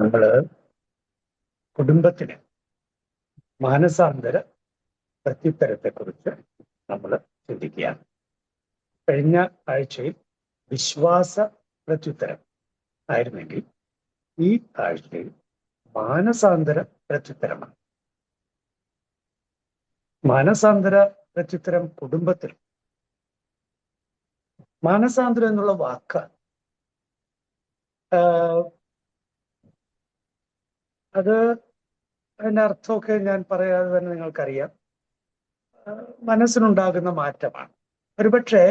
നമ്മള് കുടുംബത്തിന് മാനസാന്തര പ്രത്യുത്തരത്തെക്കുറിച്ച് നമ്മൾ ചിന്തിക്കുകയാണ്. കഴിഞ്ഞ ആഴ്ചയിൽ വിശ്വാസ പ്രത്യുത്തരം ആയിരുന്നെങ്കിൽ ഈ ആഴ്ചയിൽ മാനസാന്തര പ്രത്യുത്തരമാണ്. മാനസാന്തര പ്രത്യുത്തരം കുടുംബത്തിൽ. മാനസാന്തരം എന്നുള്ള വാക്ക് അത് അതിൻ്റെ അർത്ഥമൊക്കെ ഞാൻ പറയാതെ തന്നെ നിങ്ങൾക്കറിയാം. മനസ്സിനുണ്ടാകുന്ന മാറ്റമാണ്. ഒരുപക്ഷെ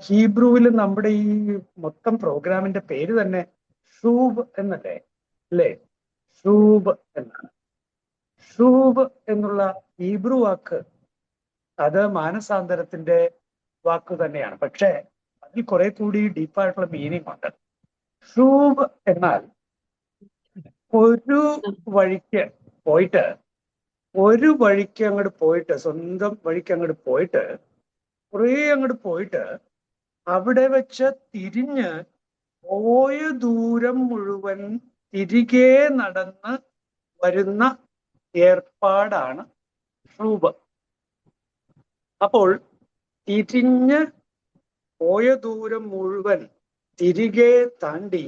ഹീബ്രുവിൽ നമ്മുടെ ഈ മൊത്തം പ്രോഗ്രാമിന്റെ പേര് തന്നെ ഷൂബ് എന്നല്ലേ, അല്ലേ? ഷൂബ് എന്നാണ്. ഷൂബ് എന്നുള്ള ഹീബ്രു വാക്ക് അത് മാനസാന്തരത്തിന്റെ വാക്ക് തന്നെയാണ്. പക്ഷേ അതിൽ കുറെ കൂടി ഡീപ്പായിട്ടുള്ള മീനിങ് ഉണ്ട്. ഷൂബ് എന്നാൽ ഒരു വഴിക്ക് പോയിട്ട് സ്വന്തം വഴിക്ക് അങ്ങോട്ട് പോയിട്ട് കുറേ അങ്ങോട്ട് പോയിട്ട് അവിടെ വെച്ച് തിരിഞ്ഞ് പോയ ദൂരം മുഴുവൻ തിരികെ നടന്ന് വരുന്ന ഏർപ്പാടാണ് ഷൂബ്. അപ്പോൾ തിരിഞ്ഞ് പോയ ദൂരം മുഴുവൻ തിരികെ താണ്ടി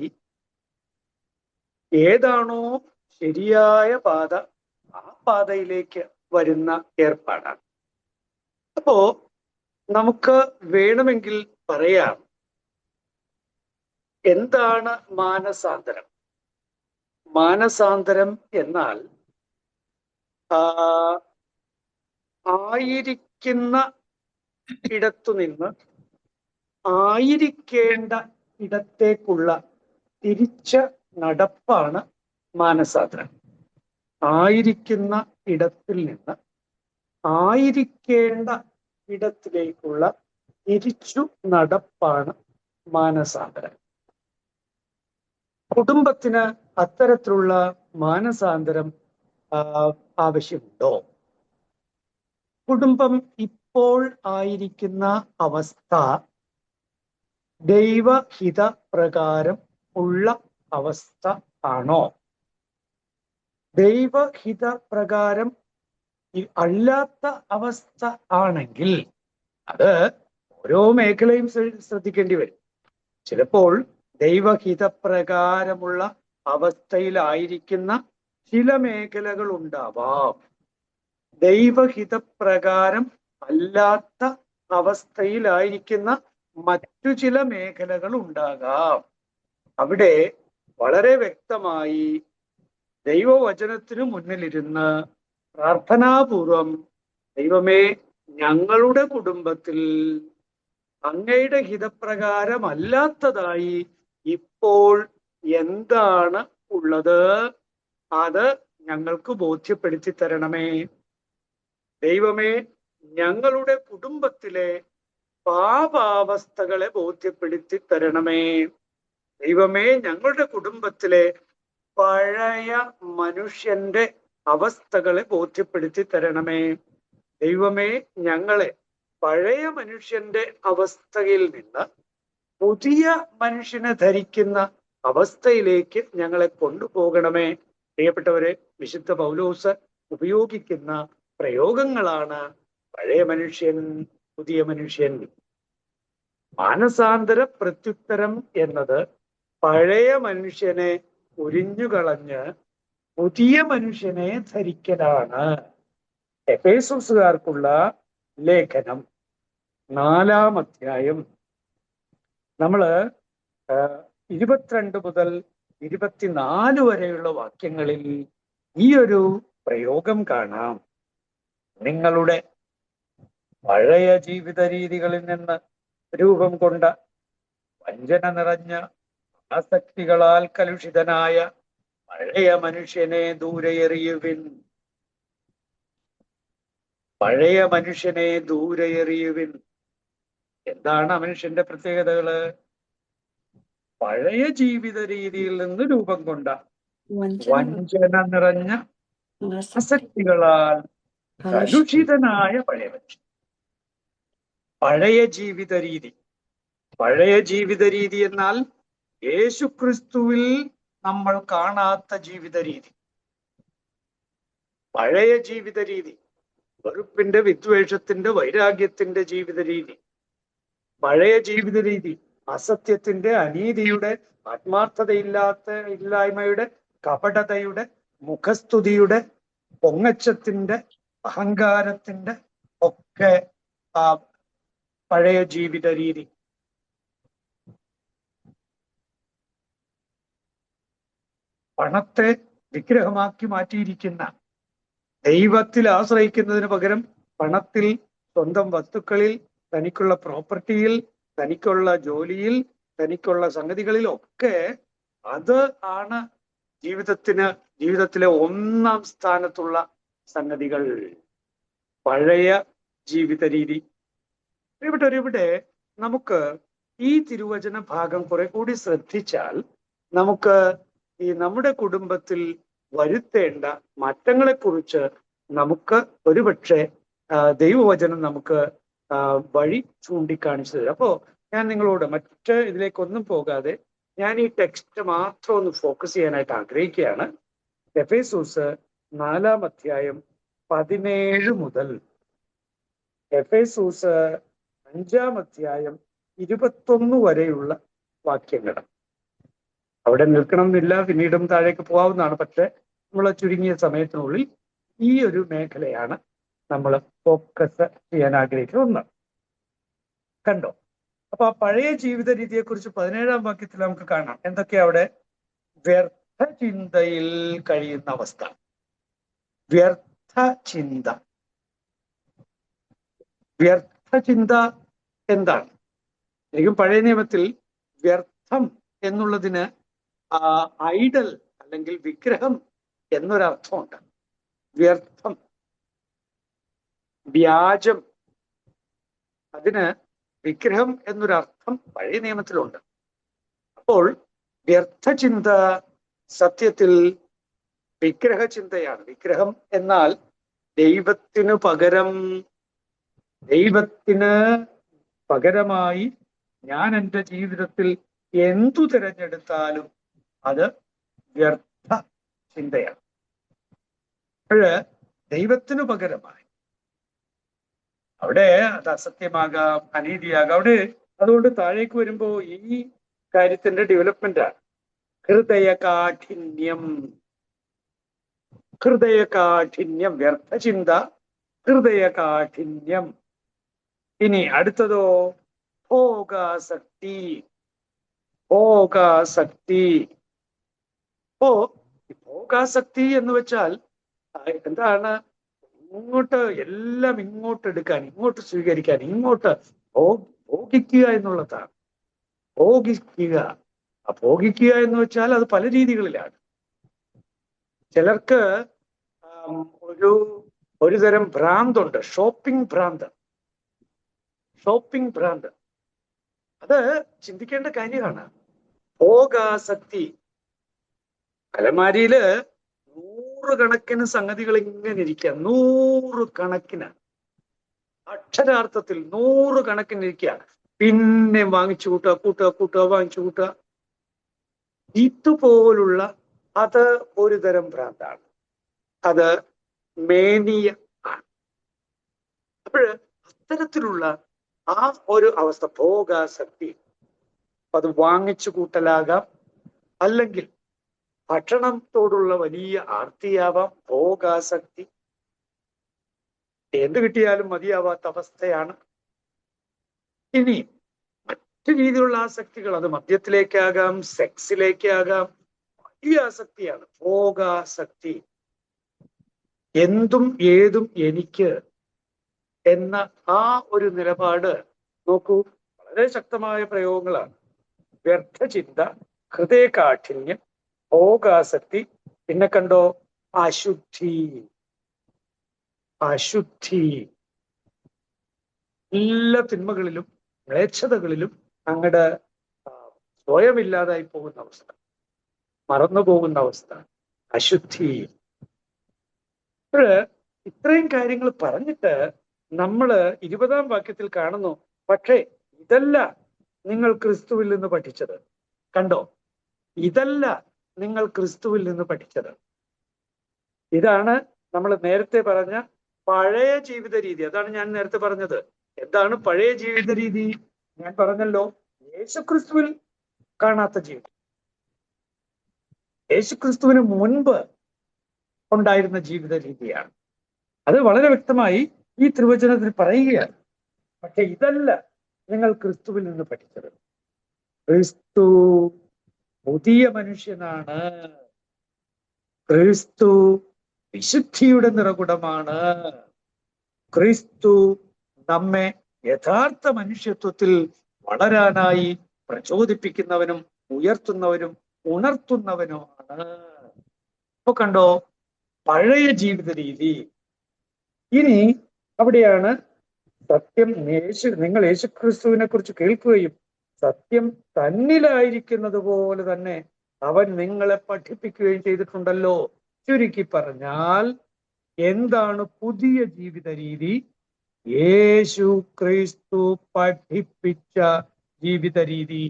ഏതാണോ ശരിയായ പാത ആ പാതയിലേക്ക് വരുന്ന ഏർപ്പാടാണ്. അപ്പോ നമുക്ക് വേണമെങ്കിൽ പറയാം, എന്താണ് മാനസാന്തരം? മാനസാന്തരം എന്നാൽ ആയിരിക്കുന്ന ഇടത്തുനിന്ന് ആയിരിക്കേണ്ട ഇടത്തേക്കുള്ള തിരിച്ച നടപ്പാണ് മാനസാന്തരം. ആയിരിക്കുന്ന ഇടത്തിൽ നിന്ന് ആയിരിക്കേണ്ട ഇടത്തിലേക്കുള്ള തിരിച്ചു നടപ്പാണ് മാനസാന്തരം. കുടുംബത്തിന് അത്തരത്തിലുള്ള മാനസാന്തരം ആവശ്യമുണ്ടോ? കുടുംബം ഇപ്പോൾ ആയിരിക്കുന്ന അവസ്ഥ ദൈവഹിത പ്രകാരം ഉള്ള അവസ്ഥ ആണോ? ദൈവഹിത പ്രകാരം അല്ലാത്ത അവസ്ഥ ആണെങ്കിൽ അത് ഓരോ മേഖലയും ശ്രദ്ധിക്കേണ്ടി വരും. ചിലപ്പോൾ ദൈവഹിതപ്രകാരമുള്ള അവസ്ഥയിലായിരിക്കുന്ന ചില മേഖലകൾ ഉണ്ടാവാം. ദൈവഹിതപ്രകാരം അല്ലാത്ത അവസ്ഥയിലായിരിക്കുന്ന മറ്റു ചില മേഖലകൾ ഉണ്ടാകാം. അവിടെ വളരെ വ്യക്തമായി ദൈവവചനത്തിനു മുന്നിലിരുന്ന് പ്രാർത്ഥനാപൂർവം, ദൈവമേ, ഞങ്ങളുടെ കുടുംബത്തിൽ അങ്ങയുടെ ഹിതപ്രകാരമല്ലാത്തതായി ഇപ്പോൾ എന്താണ് ഉള്ളത്, അത് ഞങ്ങൾക്ക് ബോധ്യപ്പെടുത്തി തരണമേ. ദൈവമേ, ഞങ്ങളുടെ കുടുംബത്തിലെ പാപാവസ്ഥകളെ ബോധ്യപ്പെടുത്തി തരണമേ. ദൈവമേ, ഞങ്ങളുടെ കുടുംബത്തിലെ പഴയ മനുഷ്യന്റെ അവസ്ഥകളെ ബോധ്യപ്പെടുത്തി തരണമേ. ദൈവമേ, ഞങ്ങളെ പഴയ മനുഷ്യന്റെ അവസ്ഥയിൽ നിന്ന് പുതിയ മനുഷ്യനെ ധരിക്കുന്ന അവസ്ഥയിലേക്ക് ഞങ്ങളെ കൊണ്ടുപോകണമേ. പ്രിയപ്പെട്ടവരെ, വിശുദ്ധ പൗലോസ് ഉപയോഗിക്കുന്ന പ്രയോഗങ്ങളാണ് പഴയ മനുഷ്യൻ, പുതിയ മനുഷ്യൻ. മാനസാന്തര പ്രത്യുത്തരം എന്നത് പഴയ മനുഷ്യനെ ഉരിഞ്ഞുകളഞ്ഞ് പുതിയ മനുഷ്യനെ ധരിക്കലാണ്. എഫേസോസുകാർക്കുള്ള ലേഖനം 4-ാം അധ്യായം നമ്മള് 22 മുതൽ 24 വരെയുള്ള വാക്യങ്ങളിൽ ഈ ഒരു പ്രയോഗം കാണാം. നിങ്ങളുടെ പഴയ ജീവിത രീതികളിൽ നിന്ന് രൂപം കൊണ്ട വഞ്ചന നിറഞ്ഞ ആസക്തികളാൽ കലുഷിതനായ പഴയ മനുഷ്യനെ ദൂരെ എറിയുവിൻ. പഴയ മനുഷ്യനെ ദൂരെ എറിയുവിൻ. എന്താണ് മനുഷ്യന്റെ പ്രത്യേകതകള്? പഴയ ജീവിത രീതിയിൽ നിന്ന് രൂപം കൊണ്ട വഞ്ചന നിറഞ്ഞ ആസക്തികളാൽ കലുഷിതനായ പഴയ മനുഷ്യൻ. പഴയ ജീവിത രീതി. പഴയ ജീവിത രീതി എന്നാൽ യേശുക്രിസ്തുവിൽ നമ്മൾ കാണാത്ത ജീവിത രീതി, പഴയ ജീവിത രീതി, വെറുപ്പിന്റെ, വിദ്വേഷത്തിന്റെ, വൈരാഗ്യത്തിന്റെ ജീവിത രീതി, പഴയ ജീവിത രീതി, അസത്യത്തിന്റെ, അനീതിയുടെ, ഇല്ലായ്മയുടെ, കപടതയുടെ, മുഖസ്തുതിയുടെ, പൊങ്ങച്ചത്തിന്റെ, അഹങ്കാരത്തിന്റെ ഒക്കെ പഴയ ജീവിത രീതി. പണത്തെ വിഗ്രഹമാക്കി മാറ്റിയിരിക്കുന്ന, ദൈവത്തിൽ ആശ്രയിക്കുന്നതിന് പകരം പണത്തിൽ, സ്വന്തം വസ്തുക്കളിൽ, തനിക്കുള്ള പ്രോപ്പർട്ടിയിൽ, തനിക്കുള്ള ജോലിയിൽ, തനിക്കുള്ള സംഗതികളിലൊക്കെ അത് ആണ് ജീവിതത്തിലെ ഒന്നാം സ്ഥാനത്തുള്ള സംഗതികൾ. പഴയ ജീവിത രീതി. ഇവിടെ നമുക്ക് ഈ തിരുവചന ഭാഗം കുറെ കൂടി ശ്രദ്ധിച്ചാൽ നമുക്ക് ഈ നമ്മുടെ കുടുംബത്തിൽ വരുത്തേണ്ട മാറ്റങ്ങളെക്കുറിച്ച് നമുക്ക് ഒരുപക്ഷെ ദൈവവചനം നമുക്ക് വഴി ചൂണ്ടിക്കാണിച്ചു തരും. അപ്പോ ഞാൻ നിങ്ങളോട് മറ്റ് ഇതിലേക്കൊന്നും പോകാതെ ഞാൻ ഈ ടെക്സ്റ്റ് മാത്രം ഒന്ന് ഫോക്കസ് ചെയ്യാനായിട്ട് ആഗ്രഹിക്കുകയാണ്. എഫേസൂസ് 4-ാം അധ്യായം 17 മുതൽ എഫേസൂസ് 5-ാം അധ്യായം 21 വരെയുള്ള വാക്യങ്ങൾ. അവിടെ നിൽക്കണമെന്നില്ല, പിന്നീടും താഴേക്ക് പോകാവുന്നതാണ്. പക്ഷെ നമ്മൾ ചുരുങ്ങിയ സമയത്തിനുള്ളിൽ ഈ ഒരു മേഖലയാണ് നമ്മൾ ഫോക്കസ് ചെയ്യാൻ ആഗ്രഹിക്കുന്ന ഒന്ന്. കണ്ടോ? അപ്പൊ ആ പഴയ ജീവിത രീതിയെക്കുറിച്ച് 17-ാം വാക്യത്തിൽ നമുക്ക് കാണാം. എന്തൊക്കെയാ അവിടെ? വ്യർത്ഥ ചിന്തയിൽ കഴിയുന്ന അവസ്ഥ. വ്യർത്ഥ ചിന്ത. വ്യർത്ഥ ചിന്ത എന്താണ്? ശരിക്കും പഴയ നിയമത്തിൽ വ്യർത്ഥം എന്നുള്ളതിന് ഐഡൽ അല്ലെങ്കിൽ വിഗ്രഹം എന്നൊരർത്ഥമുണ്ട്. വ്യർത്ഥം, വ്യാജം, അതിന് വിഗ്രഹം എന്നൊരർത്ഥം പഴയ നിയമത്തിലുണ്ട്. അപ്പോൾ വ്യർത്ഥചിന്ത സത്യത്തിൽ വിഗ്രഹചിന്തയാണ്. വിഗ്രഹം എന്നാൽ ദൈവത്തിന് പകരമായി ഞാൻ എൻ്റെ ജീവിതത്തിൽ എന്തു തിരഞ്ഞെടുത്താലും അത് വ്യർത്ഥ ചിന്തയാണ്. അപ്പോഴ് ദൈവത്തിനു പകരമായി അവിടെ അത് അസത്യമാകാം, അനീതിയാകാം. അവിടെ അതുകൊണ്ട് താഴേക്ക് വരുമ്പോ ഈ കാര്യത്തിന്റെ ഡെവലപ്മെന്റാണ്. ഹൃദയകാഠിന്യം, വ്യർത്ഥചിന്ത, ഹൃദയകാഠിന്യം. ഇനി അടുത്തതോ ഭോഗാസക്തി. ഭോഗാസക്തി എന്ന് വെച്ചാൽ എന്താണ്? എല്ലാം ഇങ്ങോട്ട് എടുക്കാൻ, ഇങ്ങോട്ട് സ്വീകരിക്കാൻ, ഇങ്ങോട്ട് ഭോഗിക്കുക എന്നുള്ളതാണ്. ഭോഗിക്കുക എന്ന് വെച്ചാൽ അത് പല രീതികളിലാണ്. ചിലർക്ക് ഒരു തരം ഭ്രാന്തുണ്ട്, ഷോപ്പിംഗ് ഭ്രാന്ത്. അത് ചിന്തിക്കേണ്ട കാര്യമാണ്. ഭോഗാസക്തി. അലമാരിയില് 100 കണക്കിന് സംഗതികൾ ഇങ്ങനെ ഇരിക്കുക, 100 കണക്കിന്, അക്ഷരാർത്ഥത്തിൽ 100 കണക്കിന് ഇരിക്കുക. പിന്നെ വാങ്ങിച്ചു കൂട്ടുക, വാങ്ങിച്ചു കൂട്ടുക. ഇതുപോലുള്ള അത് ഒരു തരം ഭ്രാന്താണ്. അത് മേനിയ ആണ്. അപ്പോഴ് അത്തരത്തിലുള്ള ആ ഒരു അവസ്ഥ ഭോഗാസക്തി, അത് വാങ്ങിച്ചു കൂട്ടലാകാം, അല്ലെങ്കിൽ ഭക്ഷണത്തോടുള്ള വലിയ ആർത്തിയാവാം. ഭോഗാസക്തി എന്ത് കിട്ടിയാലും മതിയാവാത്ത അവസ്ഥയാണ്. ഇനി മറ്റു രീതിയിലുള്ള ആസക്തികൾ, അത് മദ്യത്തിലേക്കാകാം, സെക്സിലേക്കാകാം. വലിയ ആസക്തിയാണ് ഭോഗാസക്തി. എന്തും ഏതും എനിക്ക് എന്ന ആ ഒരു നിലപാട് നോക്കൂ, വളരെ ശക്തമായ പ്രയോഗങ്ങളാണ്. വ്യർത്ഥചിന്ത, ഹൃദയകാഠിന്യം, ഭോഗാസക്തി. പിന്നെ കണ്ടോ, അശുദ്ധി. എല്ലാ തിന്മകളിലും മ്ലേച്ഛതകളിലും അങ്ങടെ സ്വയമില്ലാതായി പോകുന്ന അവസ്ഥ, മറന്നു പോകുന്ന അവസ്ഥ, അശുദ്ധി. ഇത്രയും കാര്യങ്ങൾ പറഞ്ഞിട്ട് നമ്മള് 20-ാം വാക്യത്തിൽ കാണുന്നു, പക്ഷേ ഇതല്ല നിങ്ങൾ ക്രിസ്തുവിൽ നിന്ന് പഠിച്ചത്. കണ്ടോ? ഇതല്ല നിങ്ങൾ ക്രിസ്തുവിൽ നിന്ന് പഠിച്ചത്. ഇതാണ് നമ്മൾ നേരത്തെ പറഞ്ഞ പഴയ ജീവിത രീതി. അതാണ് ഞാൻ നേരത്തെ പറഞ്ഞത്. എന്താണ് പഴയ ജീവിത രീതി? ഞാൻ പറഞ്ഞല്ലോ, യേശുക്രിസ്തുവിൽ കാണാത്ത ജീവിതം, യേശുക്രിസ്തുവിന് മുൻപ് ഉണ്ടായിരുന്ന ജീവിത രീതിയാണ്. അത് വളരെ വ്യക്തമായി ഈ തിരുവചനത്തിൽ പറയുകയാണ്. പക്ഷെ ഇതല്ല നിങ്ങൾ ക്രിസ്തുവിൽ നിന്ന് പഠിച്ചത്. ക്രിസ്തു പുതിയ മനുഷ്യനാണ്. ക്രിസ്തു വിശുദ്ധിയുടെ നിറകുടമാണ്. ക്രിസ്തു നമ്മെ യഥാർത്ഥ മനുഷ്യത്വത്തിൽ വളരാനായി പ്രചോദിപ്പിക്കുന്നവനും ഉയർത്തുന്നവനും ഉണർത്തുന്നവനുമാണ്. ഇപ്പൊ കണ്ടോ, പഴയ ജീവിത രീതി. ഇനി അവിടെയാണ് സത്യം നിങ്ങൾ യേശുക്രിസ്തുവിനെ കുറിച്ച് കേൾക്കുകയും സത്യം തന്നിലായിരിക്കുന്നത് പോലെ തന്നെ അവൻ നിങ്ങളെ പഠിപ്പിക്കുകയും ചെയ്തിട്ടുണ്ടല്ലോ. ചുരുക്കി പറഞ്ഞാൽ എന്താണ് പുതിയ ജീവിത രീതി? യേശു ക്രിസ്തു പഠിപ്പിച്ച ജീവിത രീതി.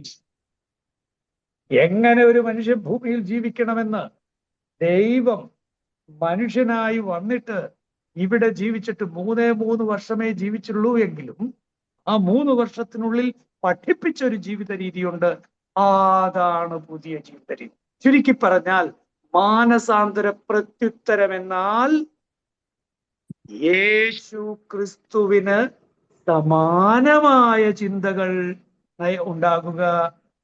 എങ്ങനെ ഒരു മനുഷ്യൻ ഭൂമിയിൽ ജീവിക്കണമെന്ന് ദൈവം മനുഷ്യനായി വന്നിട്ട് ഇവിടെ ജീവിച്ചിട്ട് 3 വർഷമേ ജീവിച്ചുള്ളൂ എങ്കിലും ആ 3 വർഷത്തിനുള്ളിൽ പഠിപ്പിച്ച ഒരു ജീവിത രീതിയുണ്ട്. അതാണ് പുതിയ ജീവിത രീതി. ചുരുക്കി പറഞ്ഞാൽ മാനസാന്തര പ്രത്യുത്തരം എന്നാൽ യേശു ക്രിസ്തുവിന് സമാനമായ ചിന്തകൾ ഉണ്ടാകുക,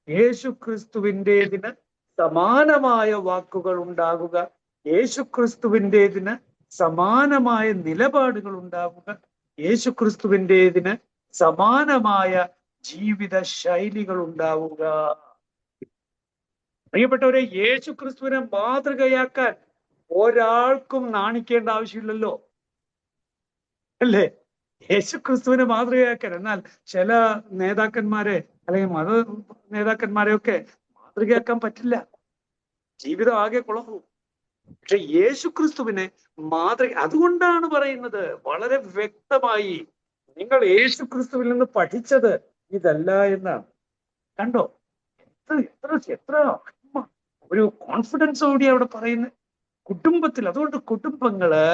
യേശു ക്രിസ്തുവിൻ്റെതിന് സമാനമായ വാക്കുകൾ ഉണ്ടാകുക, യേശു ക്രിസ്തുവിൻ്റെതിന് സമാനമായ നിലപാടുകൾ ഉണ്ടാവുക, യേശു ക്രിസ്തുവിൻ്റെതിന് സമാനമായ ജീവിത ശൈലികൾ ഉണ്ടാവുക. പ്രിയപ്പെട്ടവരെ, യേശു ക്രിസ്തുവിനെ മാതൃകയാക്കാൻ ഒരാൾക്കും നാണിക്കേണ്ട ആവശ്യമില്ലല്ലോ, അല്ലേ? യേശു ക്രിസ്തുവിനെ മാതൃകയാക്കാൻ. എന്നാൽ ചില നേതാക്കന്മാരെ അല്ലെങ്കിൽ മത നേതാക്കന്മാരെയൊക്കെ മാതൃകയാക്കാൻ പറ്റില്ല, ജീവിതം ആകെ കുളവും. പക്ഷെ യേശു ക്രിസ്തുവിനെ അതുകൊണ്ടാണ് പറയുന്നത് വളരെ വ്യക്തമായി, നിങ്ങൾ യേശു ക്രിസ്തുവിൽ നിന്ന് പഠിച്ചത് ഇതല്ല എന്നാണ്. കണ്ടോ, എത്ര ഒരു കോൺഫിഡൻസോടെ അവിടെ പറയുന്നത്. കുടുംബത്തിൽ, അതുകൊണ്ട് കുടുംബങ്ങള്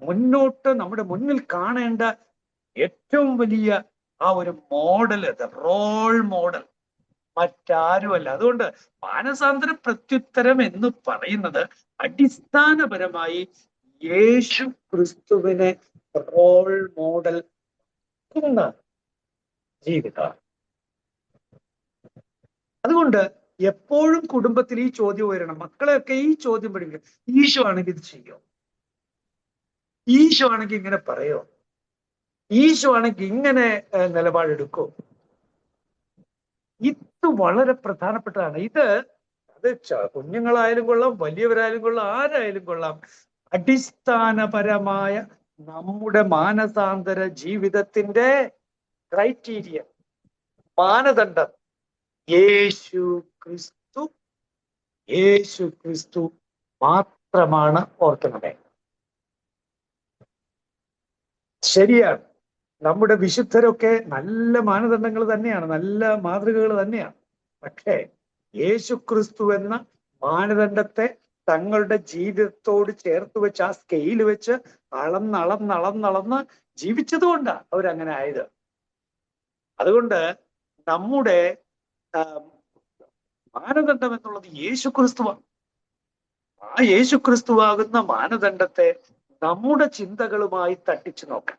മുന്നോട്ട് നമ്മുടെ മുന്നിൽ കാണേണ്ട ഏറ്റവും വലിയ ആ ഒരു മോഡൽ, റോൾ മോഡൽ മറ്റാരുമല്ല. അതുകൊണ്ട് മാനസാന്തര പ്രത്യുത്തരം എന്ന് പറയുന്നത് അടിസ്ഥാനപരമായി യേശു ക്രിസ്തുവിനെ റോൾ മോഡൽ ജീവിതം. അതുകൊണ്ട് എപ്പോഴും കുടുംബത്തിൽ ഈ ചോദ്യം വരണം. മക്കളെയൊക്കെ ഈ ചോദ്യം പഠിപ്പിക്കണം. ഈശോ ആണെങ്കിൽ ഇത് ചെയ്യോ? ഈശോ ആണെങ്കിൽ ഇങ്ങനെ പറയോ? ഈശോ ആണെങ്കിൽ ഇങ്ങനെ നിലപാടെടുക്കോ? ഇത് വളരെ പ്രധാനപ്പെട്ടതാണ്. അത് കുഞ്ഞുങ്ങളായാലും കൊള്ളാം, വലിയവരായാലും കൊള്ളാം, ആരായാലും കൊള്ളാം. അടിസ്ഥാനപരമായ നമ്മുടെ മാനസാന്തര ജീവിതത്തിന്റെ ക്രൈറ്റീരിയ, മാനദണ്ഡം യേശു ക്രിസ്തു മാത്രമാണ്. ഓർക്കണമേ, ശരിയാണ്, നമ്മുടെ വിശുദ്ധരൊക്കെ നല്ല മാനദണ്ഡങ്ങൾ തന്നെയാണ്, നല്ല മാതൃകകൾ തന്നെയാണ്. പക്ഷേ യേശു ക്രിസ്തു എന്ന മാനദണ്ഡത്തെ തങ്ങളുടെ ജീവിതത്തോട് ചേർത്ത് വെച്ച് ആ സ്കെയിൽ വെച്ച് അളന്ന് ജീവിച്ചത് കൊണ്ടാണ് അവരങ്ങനെ ആയത്. അതുകൊണ്ട് നമ്മുടെ മാനദണ്ഡം എന്നുള്ളത് യേശു ക്രിസ്തുവാണ്. ആ യേശു ക്രിസ്തുവാകുന്ന മാനദണ്ഡത്തെ നമ്മുടെ ചിന്തകളുമായി തട്ടിച്ചു നോക്കാം.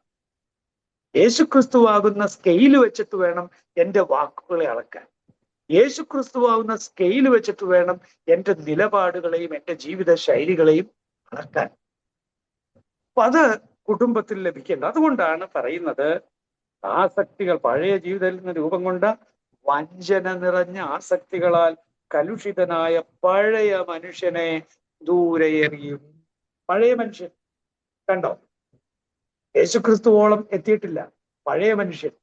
യേശു ക്രിസ്തുവാകുന്ന സ്കെയിൽ വെച്ചിട്ട് വേണം എൻ്റെ വാക്കുകളെ അളക്കാൻ. യേശു ക്രിസ്തുവാകുന്ന സ്കെയിൽ വെച്ചിട്ട് വേണം എൻ്റെ നിലപാടുകളെയും എൻ്റെ ജീവിത ശൈലികളെയും അളക്കാൻ. അപ്പൊ അത് കുടുംബത്തിൽ ലഭിക്കേണ്ട. അതുകൊണ്ടാണ് പറയുന്നത്, ആസക്തികൾ, പഴയ ജീവിതത്തിൽ നിന്ന് രൂപം കൊണ്ട വഞ്ചന നിറഞ്ഞ ആസക്തികളാൽ കലുഷിതനായ പഴയ മനുഷ്യനെ ദൂരെ എറിയും. പഴയ മനുഷ്യൻ കണ്ടോ, യേശുക്രിസ്തുവോളം എത്തിയിട്ടില്ല പഴയ മനുഷ്യൻ.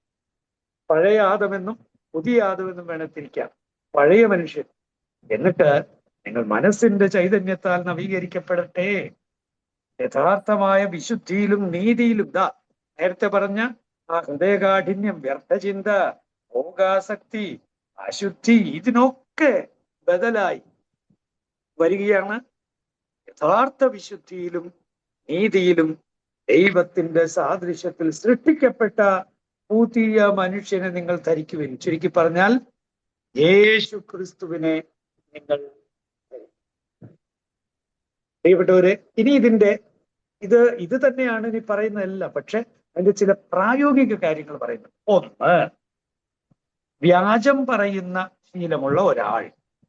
പഴയ ആദമെന്നും പുതിയ ആദമെന്നും വേണം തിരിക്കാം. പഴയ മനുഷ്യൻ. എന്നിട്ട് നിങ്ങൾ മനസ്സിന്റെ ചൈതന്യത്താൽ നവീകരിക്കപ്പെടട്ടെ, യഥാർത്ഥമായ വിശുദ്ധിയിലും നീതിയിലും. നേരത്തെ പറഞ്ഞ ആ ഹൃദയകാഠിന്യം, വ്യർത്ഥചിന്ത, ഭോഗാസക്തി, അശുദ്ധി, ഇതിനൊക്കെ ബദലായി വരികയാണ്. യഥാർത്ഥ വിശുദ്ധിയിലും നീതിയിലും ദൈവത്തിന്റെ സാദൃശ്യത്തിൽ സൃഷ്ടിക്കപ്പെട്ട പുതിയ മനുഷ്യനെ നിങ്ങൾ ധരിക്കുവിൻ. ചുരുക്കി പറഞ്ഞാൽ യേശു ക്രിസ്തുവിനെ നിങ്ങൾ പ്രിയപ്പെട്ടവരെ, ഇനി ഇത് തന്നെയാണ് ഇനി പറയുന്നതല്ല, പക്ഷെ അതിന്റെ ചില പ്രായോഗിക കാര്യങ്ങൾ പറയുന്നത്. ഒന്ന്, വ്യാജം പറയുന്ന ശീലമുള്ള ഒരാൾ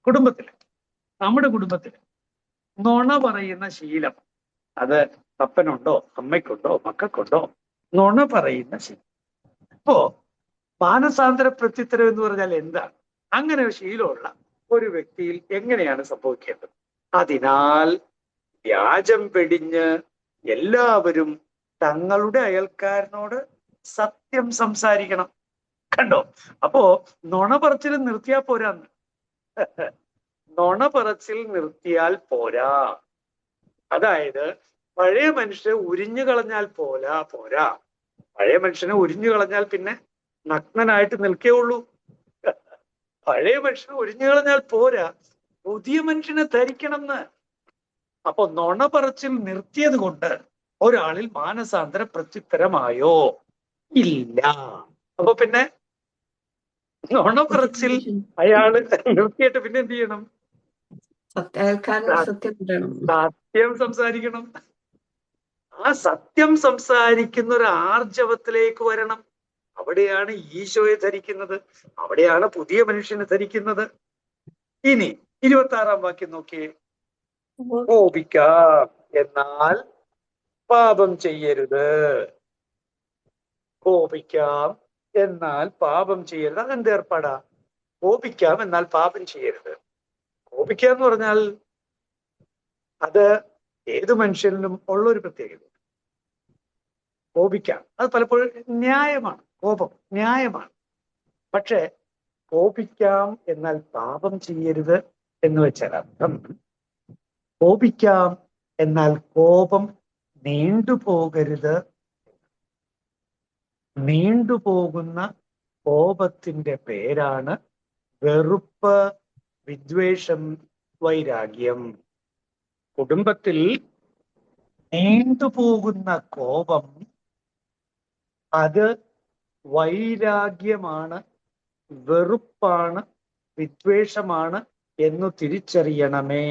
കുടുംബത്തില്, നമ്മുടെ കുടുംബത്തില് നുണ പറയുന്ന ശീലം, അത് അപ്പനുണ്ടോ അമ്മയ്ക്കുണ്ടോ മക്കൾക്കുണ്ടോ നുണ പറയുന്ന ശീലം. അപ്പോ മാനസാന്തര പ്രത്യുത്തരം എന്ന് പറഞ്ഞാൽ എന്താണ്? അങ്ങനെ ഒരു ശീലമുള്ള ഒരു വ്യക്തിയിൽ എങ്ങനെയാണ് സംഭവിക്കേണ്ടത്? അതിനാൽ വ്യാജം വെടിഞ്ഞ് എല്ലാവരും തങ്ങളുടെ അയൽക്കാരനോട് സത്യം സംസാരിക്കണം. കണ്ടോ? അപ്പോ നുണ പറച്ചിൽ നിർത്തിയാൽ പോരാന്ന്. നുണ പറച്ചിൽ നിർത്തിയാൽ പോരാ. അതായത് പഴയ മനുഷ്യനെ ഉരിഞ്ഞു കളഞ്ഞാൽ പോരാ. പഴയ മനുഷ്യനെ ഉരിഞ്ഞു കളഞ്ഞാൽ പിന്നെ നഗ്നനായിട്ട് നിൽക്കേ ഉള്ളൂ. പഴയ മനുഷ്യനെ ഉരിഞ്ഞു കളഞ്ഞാൽ പോരാ, പുതിയ മനുഷ്യനെ ധരിക്കണം എന്ന്. അപ്പൊ നുണ പറച്ചിൽ നിർത്തിയത് കൊണ്ട് ഒരാളിൽ മാനസാന്തര പ്രത്യുത്തരമായോ? ഇല്ല. അപ്പൊ പിന്നെ നുണ പറച്ചിൽ അയാള് നിർത്തിയിട്ട് പിന്നെ എന്ത് ചെയ്യണം? സത്യം സംസാരിക്കണം. ആ സത്യം സംസാരിക്കുന്ന ഒരു ആർജവത്തിലേക്ക് വരണം. അവിടെയാണ് ഈശോയെ ധരിക്കുന്നത്, അവിടെയാണ് പുതിയ മനുഷ്യനെ ധരിക്കുന്നത്. ഇനി 26-ാം വാക്യം നോക്കിയേ. കോപിക്കാം എന്നാൽ പാപം ചെയ്യരുത്. കോപിക്കാം എന്നാൽ പാപം ചെയ്യരുത്. അതെന്ത് ഏർപ്പാടാ? കോപിക്കാം എന്നാൽ പാപം ചെയ്യരുത്. കോപിക്കുക എന്ന് പറഞ്ഞാൽ അത് ഏതു മനുഷ്യനിലും ഉള്ളൊരു പ്രത്യേകത. കോപിക്കാം, അത് പലപ്പോഴും ന്യായമാണ്. കോപം ന്യായമാണ്. പക്ഷെ കോപിക്കാം എന്നാൽ പാപം ചെയ്യരുത് എന്ന് വെച്ചാൽ അർത്ഥം, കോപിക്കാം എന്നാൽ കോപം നീണ്ടുപോകരുത്. നീണ്ടുപോകുന്ന കോപത്തിന്റെ പേരാണ് വെറുപ്പ്, വിദ്വേഷം, വൈരാഗ്യം. കുടുംബത്തിൽ നീണ്ടുപോകുന്ന കോപം അത് വൈരാഗ്യമാണ്, വെറുപ്പാണ്, വിദ്വേഷമാണ് എന്ന് തിരിച്ചറിയണമേ.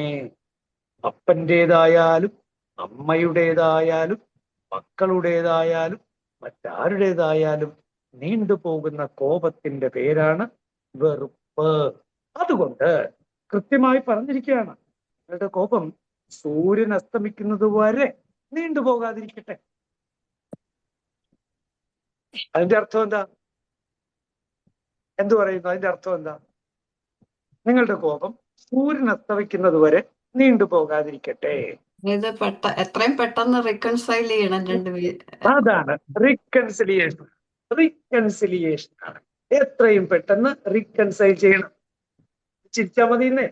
അപ്പൻ്റേതായാലും അമ്മയുടേതായാലും മക്കളുടേതായാലും മറ്റാരുടേതായാലും നീണ്ടുപോകുന്ന കോപത്തിന്റെ പേരാണ് വെറുപ്പ്. അതുകൊണ്ട് കൃത്യമായി പറഞ്ഞിരിക്കുകയാണ്, നിങ്ങളുടെ കോപം സൂര്യൻ അസ്തമിക്കുന്നത് വരെ നീണ്ടുപോകാതിരിക്കട്ടെ. അതിന്റെ അർത്ഥം എന്താ? എന്തു പറയുന്നു? അതിന്റെ അർത്ഥം എന്താ? നിങ്ങളുടെ കോപം സൂര്യൻ അസ്തമിക്കുന്നത് വരെ നീണ്ടുപോകാതിരിക്കട്ടെ. എത്രയും പെട്ടെന്ന് റീകൺസൈൽ ചെയ്യണം രണ്ടുപേരും. അതാണ് റീകൺസിലിയേഷൻ. റീകൺസിലിയേഷൻ ആണ്. എത്രയും പെട്ടെന്ന് റീകൺസൈൽ ചെയ്യണം. ചിരിച്ചാ മതിയെന്നേ,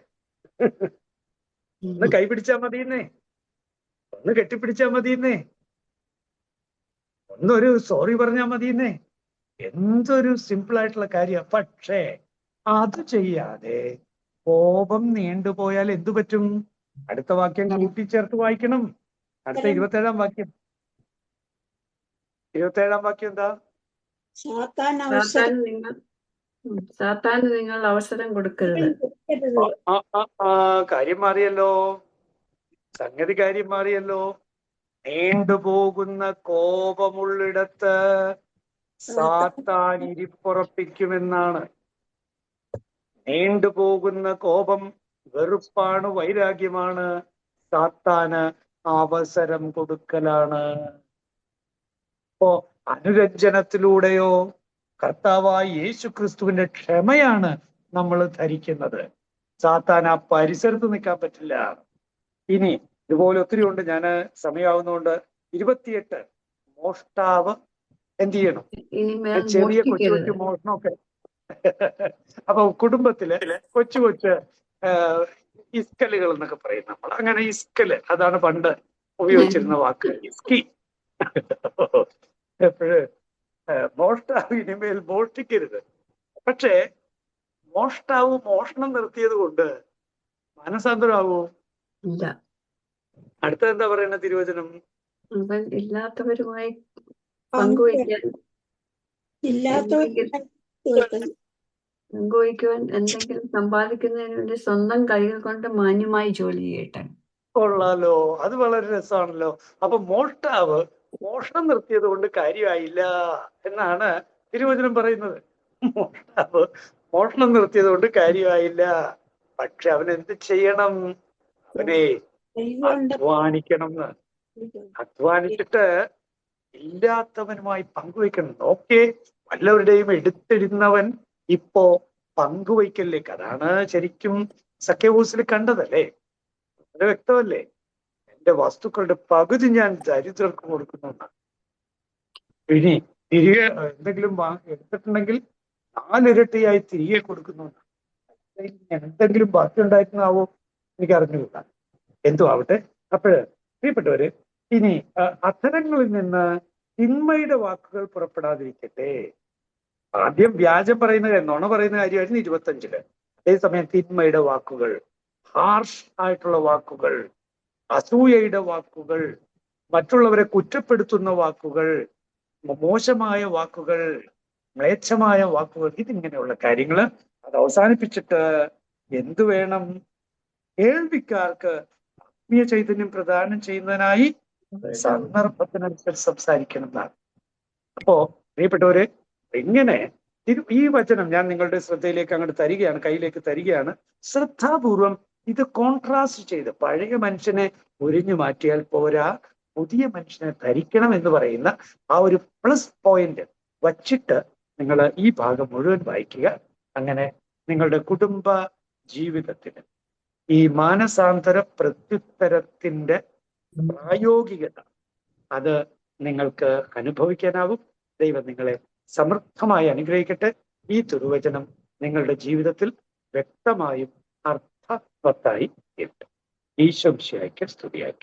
ഒന്ന് കൈപിടിച്ചാ മതിയെന്നേ, ഒന്ന് കെട്ടിപ്പിടിച്ചാ മതിയെന്നേ, ഒന്നൊരു സോറി പറഞ്ഞാ മതിയെന്നേ. എന്തൊരു സിമ്പിൾ ആയിട്ടുള്ള കാര്യമാണ്. പക്ഷേ അത് ചെയ്യാതെ കോപം നീണ്ടുപോയാൽ എന്തു പറ്റും? അടുത്ത വാക്യം കൂട്ടിച്ചേർത്ത് വായിക്കണം. അടുത്ത 27-ാം വാക്യം. 27-ാം വാക്യം എന്താ? സാത്താന് നിങ്ങൾ അവസരം കൊടുക്കരുത്. കാര്യം മാറിയല്ലോ, സംഗതി കാര്യം മാറിയല്ലോ. നീണ്ടുപോകുന്ന കോപമുള്ളിടത്ത് സാത്താൻ ഇരിപ്പുറപ്പിക്കുമെന്നാണ്. നീണ്ടുപോകുന്ന കോപം വെറുപ്പാണ്, വൈരാഗ്യമാണ്, സാത്താന് അവസരം കൊടുക്കലാണ്. അപ്പോ അനുരഞ്ജനത്തിലൂടെയോ കർത്താവായ യേശു ക്രിസ്തുവിന്റെ ക്ഷമയാണ് നമ്മൾ ധരിക്കുന്നത്. സാത്താൻ ആ പരിസരത്ത് നിൽക്കാൻ പറ്റില്ല. ഇനി ഇതുപോലെ ഒത്തിരി ഉണ്ട്. ഞാൻ സമയമാവുന്നതുകൊണ്ട് 28 മോഷ്ടാവ് എന്ത് ചെയ്യണം? ചെറിയ കൊച്ചു കൊച്ചു മോഷണമൊക്കെ. അപ്പൊ കുടുംബത്തില് കൊച്ചു കൊച്ചു ഇസ്കലുകൾ എന്നൊക്കെ പറയും നമ്മൾ. അങ്ങനെ ഇസ്കല്, അതാണ് പണ്ട് ഉപയോഗിച്ചിരുന്ന വാക്ക്, ഇസ്കി. എപ്പോഴ് മോഷ്ടാവ് ഇനിമേൽ മോഷ്ടിക്കരുത്. പക്ഷേ മോഷ്ടാവ് മോഷണം നിർത്തിയത് കൊണ്ട് മാനസാന്തരമാവോ? ഇല്ല. അടുത്തത് എന്താ പറയുന്ന തിരുവചനം? അവൻ ഇല്ലാത്തവരുമായി പങ്കുവെ- പങ്കുവയ്ക്കാൻ ഇല്ലാത്തവർക്ക് എന്തെങ്കിലും തീർക്കുന്നു. പങ്കുവയ്ക്കുവാൻ എന്തെങ്കിലും സമ്പാദിക്കുന്നതിന് വേണ്ടി സ്വന്തം കൈകൾ കൊണ്ട് മാന്യമായി ജോലി ചെയ്യട്ടെ. കൊള്ളാലോ, അത് വളരെ രസമാണല്ലോ. അപ്പൊ മോഷ്ടാവ് മോഷണം നിർത്തിയത് കൊണ്ട് കാര്യമായില്ല എന്നാണ് തിരുവചനം പറയുന്നത്. മോഷ്ടാവ് മോഷണം നിർത്തിയത് കൊണ്ട് കാര്യമായില്ല. പക്ഷെ അവൻ എന്ത് ചെയ്യണം? അവനെ കൈകൊണ്ട് അധ്വാനിക്കണം എന്ന്. അധ്വാനിച്ചിട്ട് ഇല്ലാത്തവനുമായി പങ്കുവയ്ക്കണം. ഓക്കെ, വല്ലവരുടെയും എടുത്തിരുന്നവൻ ഇപ്പോ പങ്കുവയ്ക്കലേക്ക്, അതാണ് ശരിക്കും സഖ്യവൂസിൽ കണ്ടതല്ലേ? അത് വ്യക്തമല്ലേ? എന്റെ വസ്തുക്കളുടെ പകുതി ഞാൻ ദരിദ്രർക്ക് കൊടുക്കുന്നു. ഇനി തിരികെ എന്തെങ്കിലും എടുത്തിട്ടുണ്ടെങ്കിൽ 4 ഇരട്ടിയായി തിരികെ കൊടുക്കുന്നു. എന്തെങ്കിലും ബാക്കി ഉണ്ടായിരുന്നാവോ എനിക്ക് അറിഞ്ഞുകൂടാ. എന്തോ ആവട്ടെ. അപ്പോഴ് പ്രിയപ്പെട്ടവര്, ഇനി അധരങ്ങളിൽ നിന്ന് തിന്മയുടെ വാക്കുകൾ പുറപ്പെടാതിരിക്കട്ടെ. ആദ്യം വ്യാജം പറയുന്ന നുണ പറയുന്ന കാര്യമായിരുന്നു 25-ല്. അതേസമയം തിന്മയുടെ വാക്കുകൾ, ഹാർഷ് ആയിട്ടുള്ള വാക്കുകൾ, അസൂയയുടെ വാക്കുകൾ, മറ്റുള്ളവരെ കുറ്റപ്പെടുത്തുന്ന വാക്കുകൾ, മോശമായ വാക്കുകൾ, മ്ലേച്ഛമായ വാക്കുകൾ, ഇതിങ്ങനെയുള്ള കാര്യങ്ങൾ അത് അവസാനിപ്പിച്ചിട്ട് എന്തു വേണം? കേൾവിക്കാർക്ക് ആത്മീയ ചൈതന്യം പ്രദാനം ചെയ്യുന്നതിനായി സന്ദർഭത്തിനനുസരിച്ച് സംസാരിക്കണം എന്നാണ്. അപ്പോ പ്രിയപ്പെട്ടവരെ, ഇങ്ങനെ ഈ വചനം ഞാൻ നിങ്ങളുടെ ശ്രദ്ധയിലേക്ക് അങ്ങോട്ട് തരികയാണ്, കയ്യിലേക്ക് തരികയാണ്. ശ്രദ്ധാപൂർവം ഇത് കോൺട്രാസ്റ്റ് ചെയ്ത്, പഴയ മനുഷ്യനെ ഒരിഞ്ഞു മാറ്റിയാൽ പോരാ, പുതിയ മനുഷ്യനെ ധരിക്കണം എന്ന് പറയുന്ന ആ ഒരു പ്ലസ് പോയിന്റ് വച്ചിട്ട് നിങ്ങൾ ഈ ഭാഗം മുഴുവൻ വായിക്കുക. അങ്ങനെ നിങ്ങളുടെ കുടുംബ ജീവിതത്തിന് ഈ മാനസാന്തര പ്രത്യുത്തരത്തിന്റെ പ്രായോഗികത അത് നിങ്ങൾക്ക് അനുഭവിക്കാനാവും. ദൈവം നിങ്ങളെ സമൃദ്ധമായി അനുഗ്രഹിക്കട്ടെ. ഈ തിരുവചനം നിങ്ങളുടെ ജീവിതത്തിൽ വ്യക്തമായും അർത്ഥവത്തായി കിട്ടും. ഈശോ മിശിഹായ്ക്ക് സ്തുതിയായി.